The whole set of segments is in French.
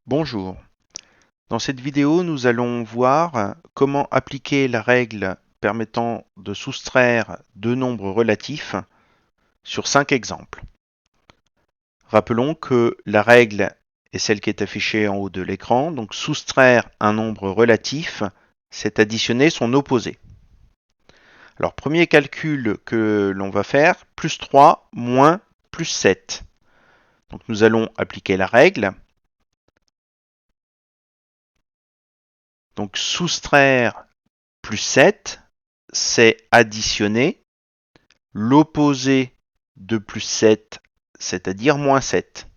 Bonjour. Dans cette vidéo, nous allons voir comment appliquer la règle permettant de soustraire deux nombres relatifs sur 5 exemples. Rappelons que la règle est celle qui est affichée en haut de l'écran. Donc soustraire un nombre relatif, c'est additionner son opposé. Alors premier calcul que l'on va faire, plus 3 moins plus 7. Donc nous allons appliquer la règle. Donc soustraire plus 7, c'est additionner l'opposé de plus 7, c'est-à-dire moins 7.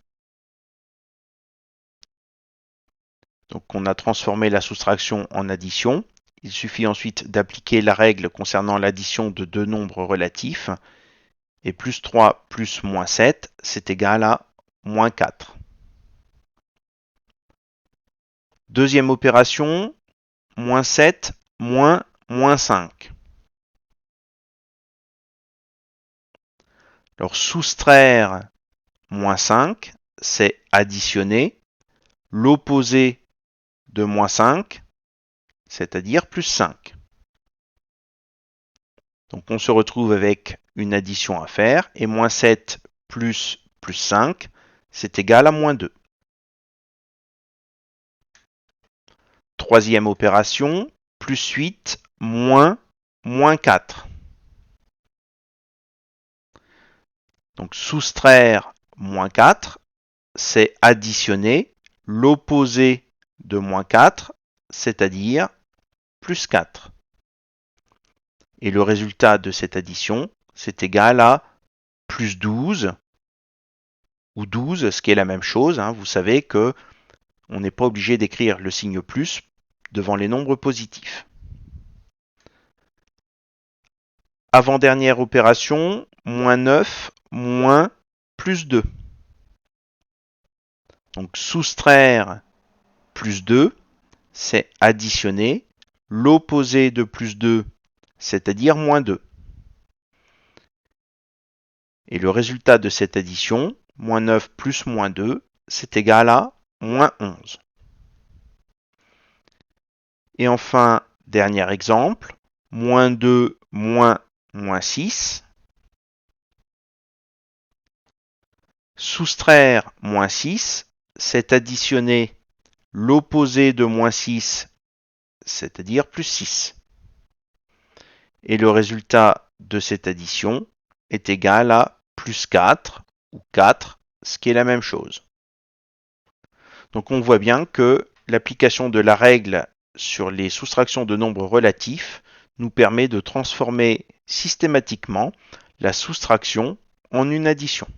Donc on a transformé la soustraction en addition. Il suffit ensuite d'appliquer la règle concernant l'addition de deux nombres relatifs. Et plus 3 plus moins 7, c'est égal à moins 4. Deuxième opération, moins 7 moins moins 5. Alors soustraire moins 5, c'est additionner l'opposé de moins 5, c'est-à-dire plus 5. Donc on se retrouve avec une addition à faire, et moins 7 plus plus 5, c'est égal à moins 2. Troisième opération, plus 8 moins moins 4. Donc soustraire moins 4, c'est additionner l'opposé de moins 4, c'est-à-dire plus 4. Et le résultat de cette addition, c'est égal à plus 12, ou 12, ce qui est la même chose. Vous savez que on n'est pas obligé d'écrire le signe plus devant les nombres positifs. Avant-dernière opération, moins 9, moins plus 2. Donc soustraire plus 2, c'est additionner l'opposé de plus 2, c'est-à-dire moins 2. Et le résultat de cette addition, moins 9 plus moins 2, c'est égal à moins 11. Et enfin, dernier exemple, moins 2 moins moins 6. Soustraire moins 6, c'est additionner l'opposé de moins 6, c'est-à-dire plus 6. Et le résultat de cette addition est égal à plus 4 ou 4, ce qui est la même chose. Donc on voit bien que l'application de la règle sur les soustractions de nombres relatifs nous permet de transformer systématiquement la soustraction en une addition.